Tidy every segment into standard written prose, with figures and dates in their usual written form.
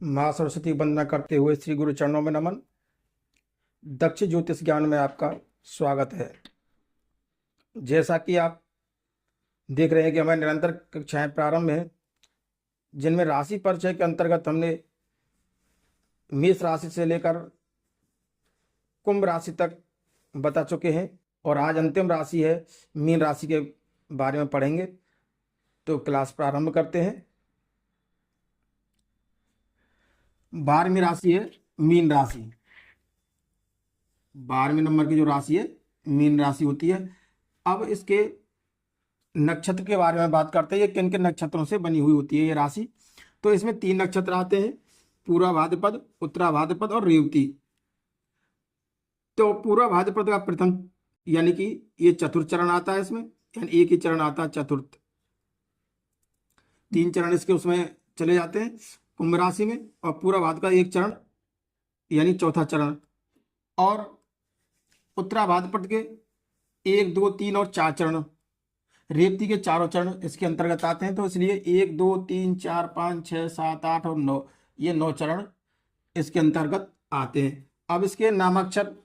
माँ सरस्वती की वंदना करते हुए श्री गुरु चरणों में नमन। दक्ष ज्योतिष ज्ञान में आपका स्वागत है। जैसा कि आप देख रहे हैं कि हमारी निरंतर कक्षाएं प्रारंभ हैं, जिनमें राशि परिचय के अंतर्गत हमने मेष राशि से लेकर कुंभ राशि तक बता चुके हैं और आज अंतिम राशि है मीन राशि के बारे में पढ़ेंगे। तो क्लास प्रारंभ करते हैं। 12वीं राशि है मीन राशि। 12वें नंबर की जो राशि है मीन राशि होती है। अब इसके नक्षत्र के बारे में बात करते हैं। ये किन किन नक्षत्रों से बनी हुई होती है ये राशि। तो इसमें 3 नक्षत्र आते हैं, पूरा भाद्रपद, उत्तरा भाद्रपद और रेवती। तो पूरा भाद्रपद का प्रथम यानी कि ये चतुर्थ चरण आता है इसमें, यानी एक ही चरण आता है चतुर्थ। 3 चरण इसके उसमें चले जाते हैं कुंभ राशि में, और पूरा भाद्र का एक चरण यानी चौथा चरण। और उत्तरा भाद्रपद के 1, 2, 3 और 4 चरण, रेवती के चारों चरण इसके अंतर्गत आते हैं। तो इसलिए 1, 2, 3, 4, 5, 6, 7, 8 और 9, ये 9 चरण इसके अंतर्गत आते हैं। अब इसके नामाक्षर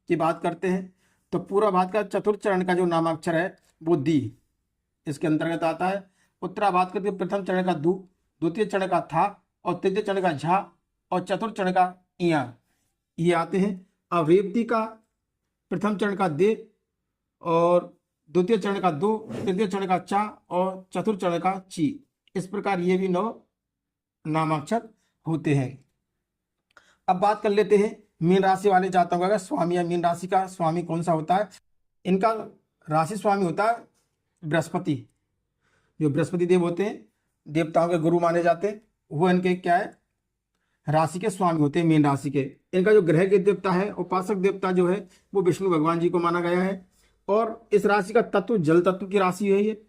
की बात करते हैं। तो पूरा भाद्र का चतुर्थ चरण का जो नामाक्षर है वो दी इसके अंतर्गत आता है। उत्तरा भाद्र के प्रथम चरण का दू, द्वितीय चरण का था और तृतीय चरण का झा और चतुर्थ चरण का इया, ये आते हैं। अब रेवती का प्रथम चरण का दे और द्वितीय चरण का दो, तृतीय चरण का चा और चतुर्थ चरण का ची। इस प्रकार ये भी 9 नामाक्षर होते हैं। अब बात कर लेते हैं मीन राशि वाले जातकों का स्वामी या मीन राशि का स्वामी कौन सा होता है। इनका राशि स्वामी होता है बृहस्पति। जो बृहस्पति देव होते हैं, देवताओं के गुरु माने जाते हैं, वो इनके क्या है राशि के स्वामी होते हैं मीन राशि के। इनका जो ग्रह के देवता है, उपासक देवता जो है वो विष्णु भगवान जी को माना गया है। और इस राशि का तत्व जल तत्व की राशि है ये।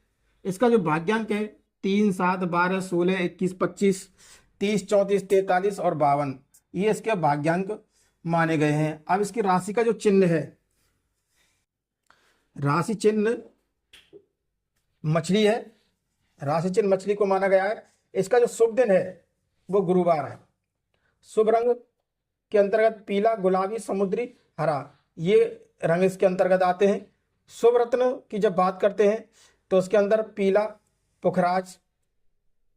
इसका जो भाग्यांक है 3, 7, 12, 16, 21, 25, 30, 34, 43 और 52, ये इसके भाग्यांक माने गए हैं। अब इसकी राशि का जो चिन्ह है, राशि चिन्ह मछली है, राशि चिन्ह मछली को माना गया है। इसका जो शुभ दिन है वो गुरुवार है। शुभ रंग के अंतर्गत पीला, गुलाबी, समुद्री, हरा, ये रंग इसके अंतर्गत आते हैं। शुभ रत्न की जब बात करते हैं तो उसके अंदर पीला पुखराज,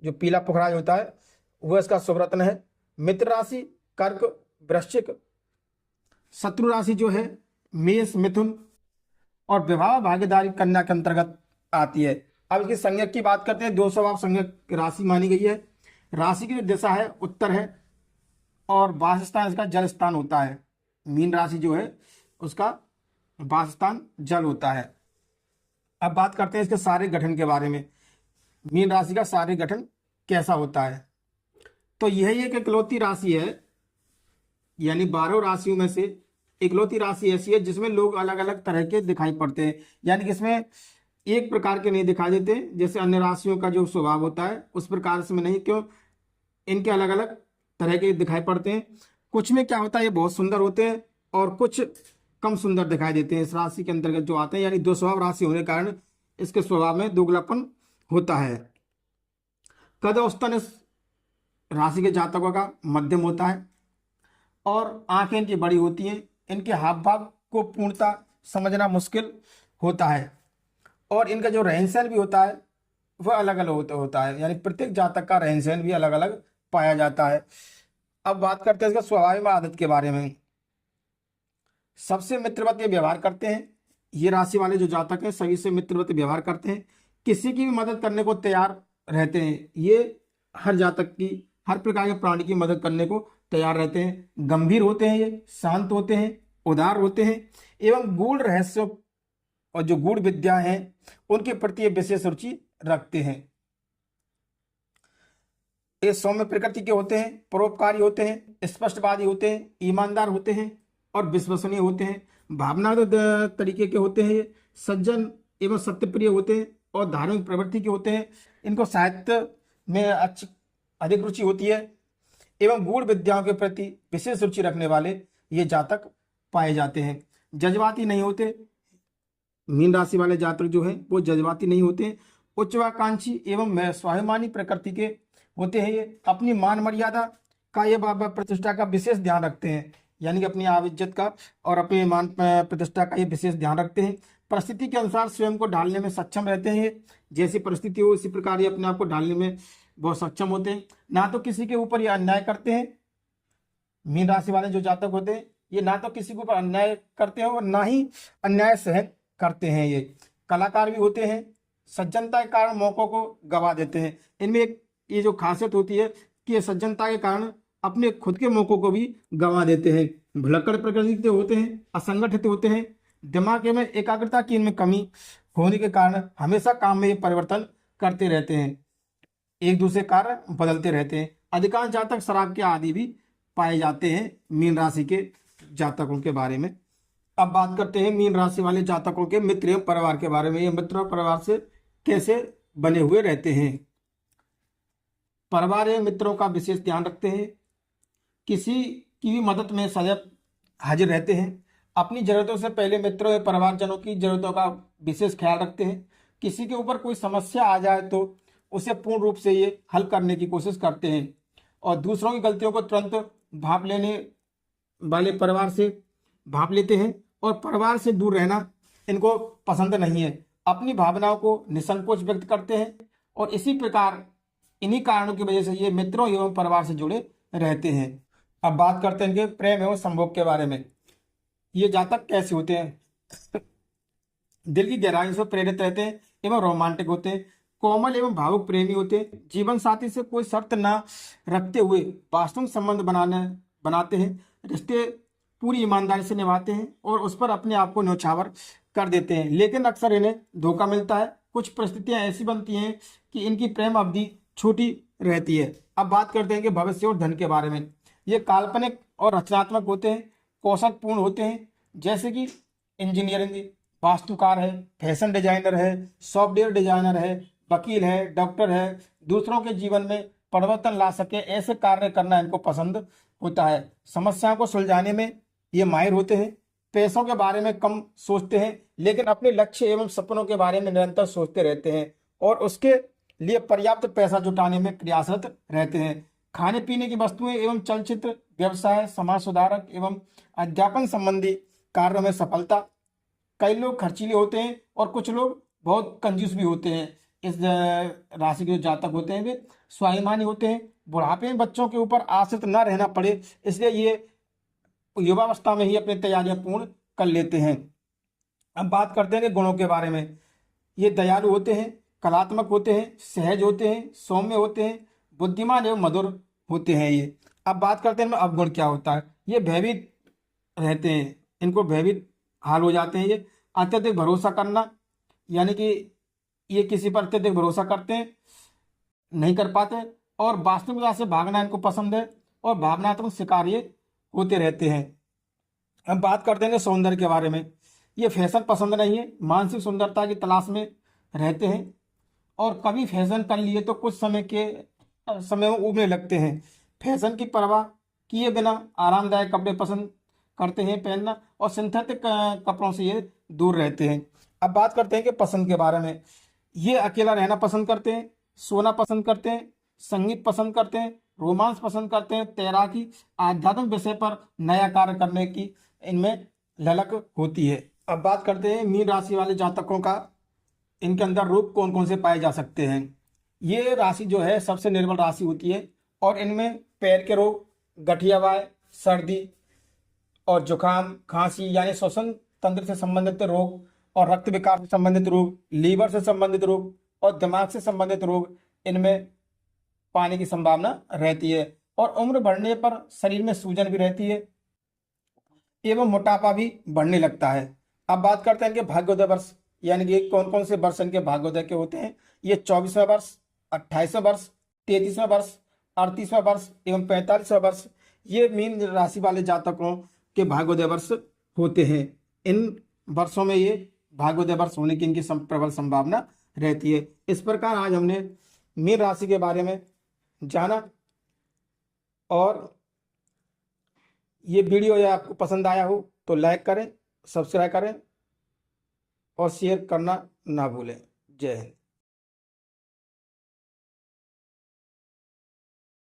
जो पीला पुखराज होता है वो इसका शुभ रत्न है। मित्र राशि कर्क, वृश्चिक। शत्रु राशि जो है मेष, मिथुन और विवाह भागीदारी कन्या के अंतर्गत आती है। अब इसकी संज्ञक की बात करते हैं। 2 स्वभाव संज्ञक राशि मानी गई है। राशि की जो दिशा है उत्तर है और वासस्थान इसका जल स्थान होता है। मीन राशि जो है उसका वासस्थान जल होता है। अब बात करते हैं इसके सारे गठन के बारे में। मीन राशि का सारे गठन कैसा होता है। तो यही एक इकलौती राशि है, यानी 12 राशियों में से इकलौती राशि ऐसी है जिसमें लोग अलग अलग तरह के दिखाई पड़ते हैं। यानी कि इसमें एक प्रकार के नहीं दिखाई देते जैसे अन्य राशियों का जो स्वभाव होता है उस प्रकार इसमें नहीं। क्यों? इनके अलग अलग तरह के दिखाई पड़ते हैं। कुछ में क्या होता है ये बहुत सुंदर होते हैं और कुछ कम सुंदर दिखाई देते हैं इस राशि के अंतर्गत जो आते हैं। यानी 2 स्वभाव राशि होने के कारण इसके स्वभाव में दोगलापन होता है। कद औसतन इस राशि के जातकों का मध्यम होता है और आंखें इनकी बड़ी होती हैं। इनके हाव भाव को पूर्णतः समझना मुश्किल होता है और इनका जो रहन सहन भी होता है वह अलग अलग होता है। यानी प्रत्येक जातक का रहन सहन भी अलग अलग पाया जाता है। अब बात करते हैं इसका स्वभाव में आदत के बारे में। सबसे मित्रवत व्यवहार करते हैं। ये राशि वाले जो जातक हैं सभी से मित्रवत व्यवहार करते हैं। किसी की भी मदद करने को तैयार रहते हैं। ये हर जातक की, हर प्रकार के प्राणी की मदद करने को तैयार रहते हैं। गंभीर होते हैं, ये शांत होते हैं, उदार होते हैं एवं गूढ़ रहस्यों और जो गूढ़ विद्या हैं उनके प्रति विशेष रुचि रखते हैं। ये सौम्य प्रकृति के होते हैं, परोपकारी होते हैं, स्पष्टवादी होते हैं, ईमानदार होते हैं और विश्वसनीय होते हैं। भावना तरीके के होते हैं, ये सज्जन एवं सत्यप्रिय होते हैं और धार्मिक प्रवृत्ति के होते हैं। इनको साहित्य में अधिक रुचि होती है एवं गूढ़ विद्याओं के प्रति विशेष रुचि रखने वाले ये जातक पाए जाते हैं। जज्बाती नहीं होते। मीन राशि वाले जातक जो हैं वो जज्बाती नहीं होते हैं। उच्चाकांक्षी एवं स्वाभिमानी प्रकृति के होते हैं। ये अपनी मान मर्यादा का ये प्रतिष्ठा का विशेष ध्यान रखते हैं, यानी कि अपनी आबरूत का और अपने मान प्रतिष्ठा का ये विशेष ध्यान रखते हैं। परिस्थिति के अनुसार स्वयं को ढालने में सक्षम रहते हैं ये, जैसी परिस्थिति हो इसी प्रकार ये अपने आप को ढालने में बहुत सक्षम होते हैं। ना तो किसी के ऊपर ये अन्याय करते हैं, मीन राशि वाले जो जातक होते हैं ये ना तो किसी के ऊपर अन्याय करते हैं और ना ही अन्याय सहन करते हैं। ये कलाकार भी होते हैं, सज्जनता के कारण मौकों को गवा देते हैं। इनमें एक ये जो खासियत होती है कि ये सज्जनता के कारण अपने खुद के मौकों को भी गवा देते हैं। भुलक्कड़ प्रकृति के होते हैं, असंगठित होते हैं, दिमाग में एकाग्रता की इनमें कमी होने के कारण हमेशा काम में ये परिवर्तन करते रहते हैं, एक दूसरे कार्य बदलते रहते हैं। अधिकांश जातक शराब के आदी भी पाए जाते हैं मीन राशि के जातकों के बारे में। अब बात करते हैं मीन राशि वाले जातकों के मित्र एवं परिवार के बारे में। ये मित्र और परिवार से कैसे बने हुए रहते हैं। परिवार एवं मित्रों का विशेष ध्यान रखते हैं, किसी की भी मदद में सदैव हाजिर रहते हैं। अपनी जरूरतों से पहले मित्रों एवं परिवारजनों की जरूरतों का विशेष ख्याल रखते हैं। किसी के ऊपर कोई समस्या आ जाए तो उसे पूर्ण रूप से ये हल करने की कोशिश करते हैं और दूसरों की गलतियों को तुरंत भांप लेने वाले परिवार से भांप लेते हैं और परिवार से दूर रहना इनको पसंद नहीं है। अपनी भावनाओं को निसंकोच व्यक्त करते हैं और इसी प्रकार इन्हीं कारणों की वजह से ये मित्रों एवं परिवार से जुड़े रहते हैं। अब बात करते हैं इनके प्रेम एवं संभोग के बारे में। ये जातक कैसे होते हैं। दिल की गहराई से प्रेरित रहते हैं एवं रोमांटिक होते हैं, कोमल एवं भावुक प्रेमी होते हैं। जीवन साथी से कोई शर्त न रखते हुए वास्तविक संबंध बनाते हैं। रिश्ते पूरी ईमानदारी से निभाते हैं और उस पर अपने आप को न्यौछावर कर देते हैं, लेकिन अक्सर इन्हें धोखा मिलता है। कुछ परिस्थितियां ऐसी बनती हैं कि इनकी प्रेम अवधि छोटी रहती है। अब बात करते हैं कि भविष्य और धन के बारे में। ये काल्पनिक और रचनात्मक होते हैं, कौशलपूर्ण होते हैं, जैसे कि इंजीनियरिंग, वास्तुकार है, फैशन डिजाइनर है, सॉफ्टवेयर डिजाइनर है, वकील है, डॉक्टर है। दूसरों के जीवन में परिवर्तन ला सके ऐसे कार्य करना इनको पसंद होता है। समस्याओं को सुलझाने में ये माहिर होते हैं। पैसों के बारे में कम सोचते हैं, लेकिन अपने लक्ष्य एवं सपनों के बारे में निरंतर सोचते रहते हैं और उसके लिए पर्याप्त पैसा जुटाने में प्रयासरत रहते हैं। खाने पीने की वस्तुएं एवं चलचित्र, व्यवसाय, समाज सुधारक एवं अध्यापन संबंधी कार्यों में सफलता। कई लोग खर्चीले होते हैं और कुछ लोग बहुत कंजूस भी होते हैं। इस राशि के जो जातक होते हैं वे स्वाभिमानी होते हैं। बुढ़ापे में बच्चों के ऊपर आश्रित न रहना पड़े, इसलिए ये युवावस्था में ही अपनी तैयारियां पूर्ण कर लेते हैं। अब बात करते हैं कि गुणों के बारे में। ये दयालु होते हैं, कलात्मक होते हैं, सहज होते हैं, सौम्य होते हैं, बुद्धिमान एवं मधुर होते हैं ये। अब बात करते हैं अवगुण क्या होता है। ये भयभीत रहते हैं, इनको भयभीत हाल हो जाते हैं। ये अत्यधिक भरोसा करना, यानी कि ये किसी पर अत्यधिक भरोसा करते हैं, नहीं कर पाते और वास्तविकता से भागना इनको पसंद है और भावनात्मक शिकार ये होते रहते हैं। अब बात करते हैं सौंदर्य के बारे में। ये फैशन पसंद नहीं है, मानसिक सुंदरता की तलाश में रहते हैं और कभी फैशन कर लिए तो कुछ समय में उबने लगते हैं। फैशन की परवाह किए बिना आरामदायक कपड़े पसंद करते हैं पहनना और सिंथेटिक कपड़ों से ये दूर रहते हैं। अब बात करते हैं कि पसंद के बारे में। ये अकेला रहना पसंद करते हैं, सोना पसंद करते हैं, संगीत पसंद करते हैं, रोमांस पसंद करते हैं, तैराकी, आध्यात्मिक विषय पर नया कार्य करने की इनमें ललक होती है। अब बात करते हैं मीन राशि वाले जातकों का, इनके अंदर रोग कौन कौन से पाए जा सकते हैं। ये राशि जो है सबसे निर्बल राशि होती है और इनमें पैर के रोग, गठिया वाय, सर्दी और जुकाम, खांसी यानी श्वसन तंत्र से संबंधित रोग और रक्त विकार से संबंधित रोग, लीवर से संबंधित रोग और दिमाग से संबंधित रोग इनमें पाने की संभावना रहती है। और उम्र बढ़ने पर शरीर में सूजन भी रहती है एवं मोटापा भी बढ़ने लगता है। अब बात करते हैं कि भाग्योदय वर्ष, यानी कि कौन कौन से वर्ष इनके भाग्योदय के होते हैं। ये 24वां वर्ष, 28वां वर्ष, 33वां वर्ष, 38वां वर्ष एवं 45वां वर्ष ये मीन राशि वाले जातकों के भाग्योदय वर्ष होते हैं। इन वर्षों में ये भाग्योदय वर्ष होने की इनकी प्रबल संभावना रहती है। इस प्रकार आज हमने मीन राशि के बारे में जाना और ये वीडियो या आपको पसंद आया हो तो लाइक करें, सब्सक्राइब करें और शेयर करना ना भूलें। जय हिंद।